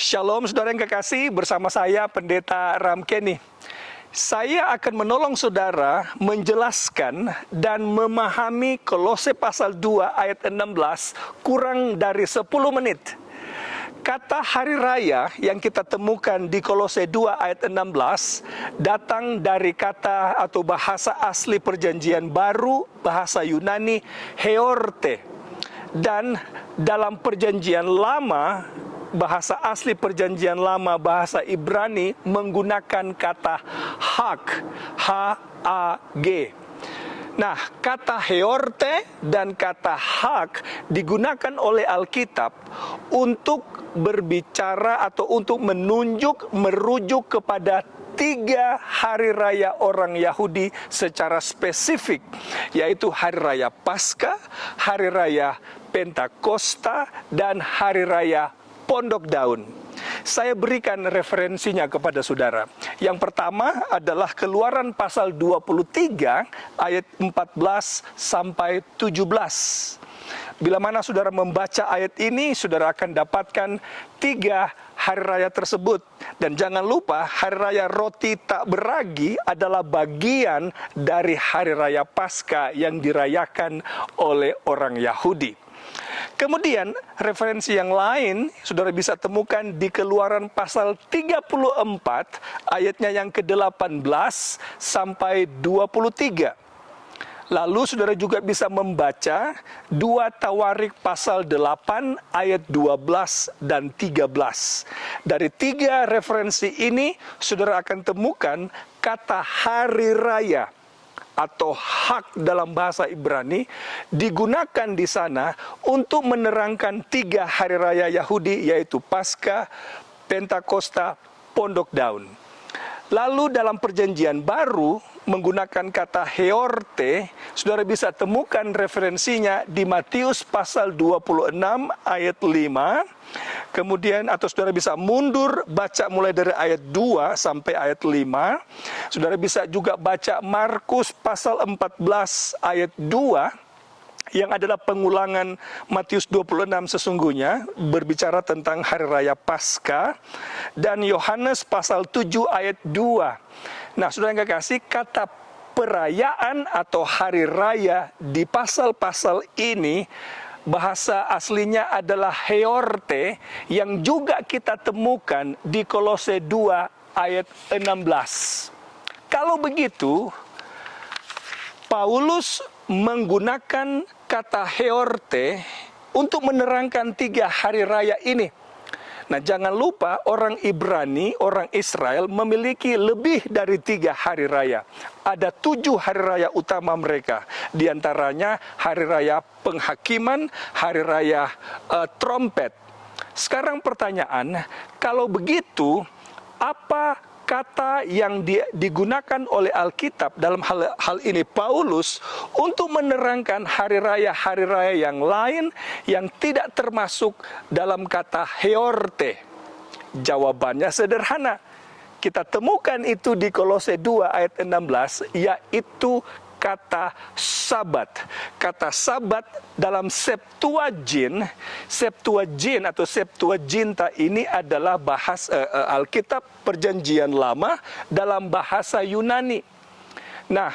Shalom saudara yang kekasih, bersama saya Pendeta Ramkeni. Saya akan menolong saudara menjelaskan dan memahami Kolose pasal 2 ayat 16 kurang dari 10 menit. Kata hari raya yang kita temukan di Kolose 2 ayat 16 datang dari kata atau bahasa asli perjanjian baru, bahasa Yunani, heorte. Dan dalam perjanjian lama, bahasa asli perjanjian lama, bahasa Ibrani menggunakan kata hag, H-A-G. Nah, kata heorte dan kata hag digunakan oleh Alkitab untuk berbicara atau untuk merujuk kepada 3 hari raya orang Yahudi secara spesifik, yaitu hari raya Paskah, hari raya Pentakosta, dan hari raya Pondok Daun. Saya berikan referensinya kepada saudara. Yang pertama adalah Keluaran pasal 23 ayat 14 sampai 17. Bila mana saudara membaca ayat ini, saudara akan dapatkan 3 hari raya tersebut. Dan jangan lupa, hari raya roti tak beragi adalah bagian dari hari raya Paskah yang dirayakan oleh orang Yahudi. Kemudian referensi yang lain saudara bisa temukan di Keluaran pasal 34 ayatnya yang ke-18 sampai 23. Lalu saudara juga bisa membaca 2 Tawarik pasal 8 ayat 12 dan 13. Dari 3 referensi ini saudara akan temukan kata hari raya atau hak dalam bahasa Ibrani digunakan di sana untuk menerangkan 3 hari raya Yahudi, yaitu Paskah, Pentakosta, Pondok Daun. Lalu dalam perjanjian baru menggunakan kata heorte, saudara bisa temukan referensinya di Matius pasal 26 ayat 5. Kemudian atau saudara bisa mundur baca mulai dari ayat 2 sampai ayat 5. Saudara bisa juga baca Markus pasal 14 ayat 2 yang adalah pengulangan Matius 26 sesungguhnya, berbicara tentang hari raya Paskah, dan Yohanes pasal 7 ayat 2. Nah, saudara yang kekasih, kata perayaan atau hari raya di pasal-pasal ini bahasa aslinya adalah heorte, yang juga kita temukan di Kolose 2 ayat 16. Kalau begitu, Paulus menggunakan kata heorte untuk menerangkan 3 hari raya ini. Nah, jangan lupa orang Ibrani, orang Israel memiliki lebih dari 3 hari raya. Ada 7 hari raya utama mereka. Di antaranya hari raya penghakiman, hari raya trompet. Sekarang pertanyaan, kalau begitu, apa kata yang digunakan oleh Alkitab dalam hal ini Paulus untuk menerangkan hari raya yang lain yang tidak termasuk dalam kata heorte? Jawabannya sederhana. Kita temukan itu di Kolose 2 ayat 16, yaitu kata sabat. Kata sabat dalam Septuagint atau Septuaginta ini adalah Alkitab perjanjian lama dalam bahasa Yunani. Nah,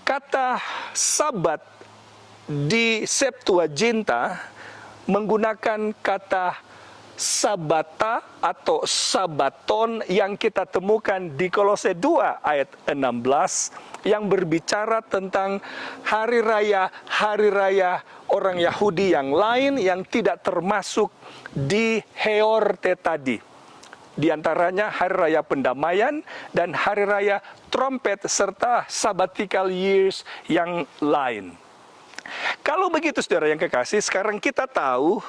kata sabat di Septuaginta menggunakan kata sabata atau sabaton yang kita temukan di Kolose 2 ayat 16 yang berbicara tentang hari raya orang Yahudi yang lain yang tidak termasuk di heorte tadi. Di antaranya hari raya pendamaian dan hari raya trompet serta sabbatical years yang lain. Kalau begitu saudara yang kekasih, sekarang kita tahu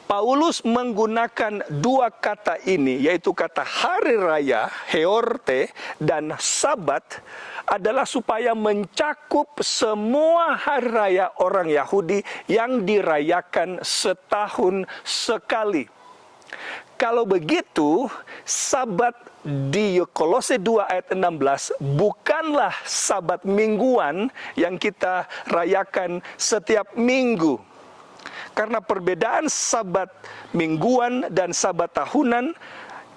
Paulus menggunakan 2 kata ini, yaitu kata hari raya, heorte, dan sabat, adalah supaya mencakup semua hari raya orang Yahudi yang dirayakan setahun sekali. Kalau begitu, sabat di Kolose 2 ayat 16 bukanlah sabat mingguan yang kita rayakan setiap minggu. Karena perbedaan sabat mingguan dan sabat tahunan,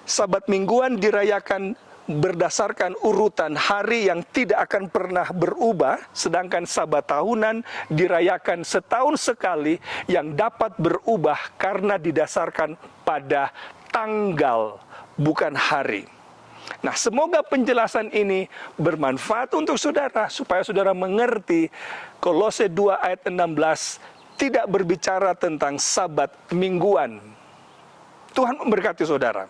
sabat mingguan dirayakan berdasarkan urutan hari yang tidak akan pernah berubah, sedangkan sabat tahunan dirayakan setahun sekali yang dapat berubah karena didasarkan pada tanggal, bukan hari. Nah, semoga penjelasan ini bermanfaat untuk saudara, supaya saudara mengerti Kolose 2 ayat 16 tidak berbicara tentang sabat mingguan. Tuhan memberkati saudara.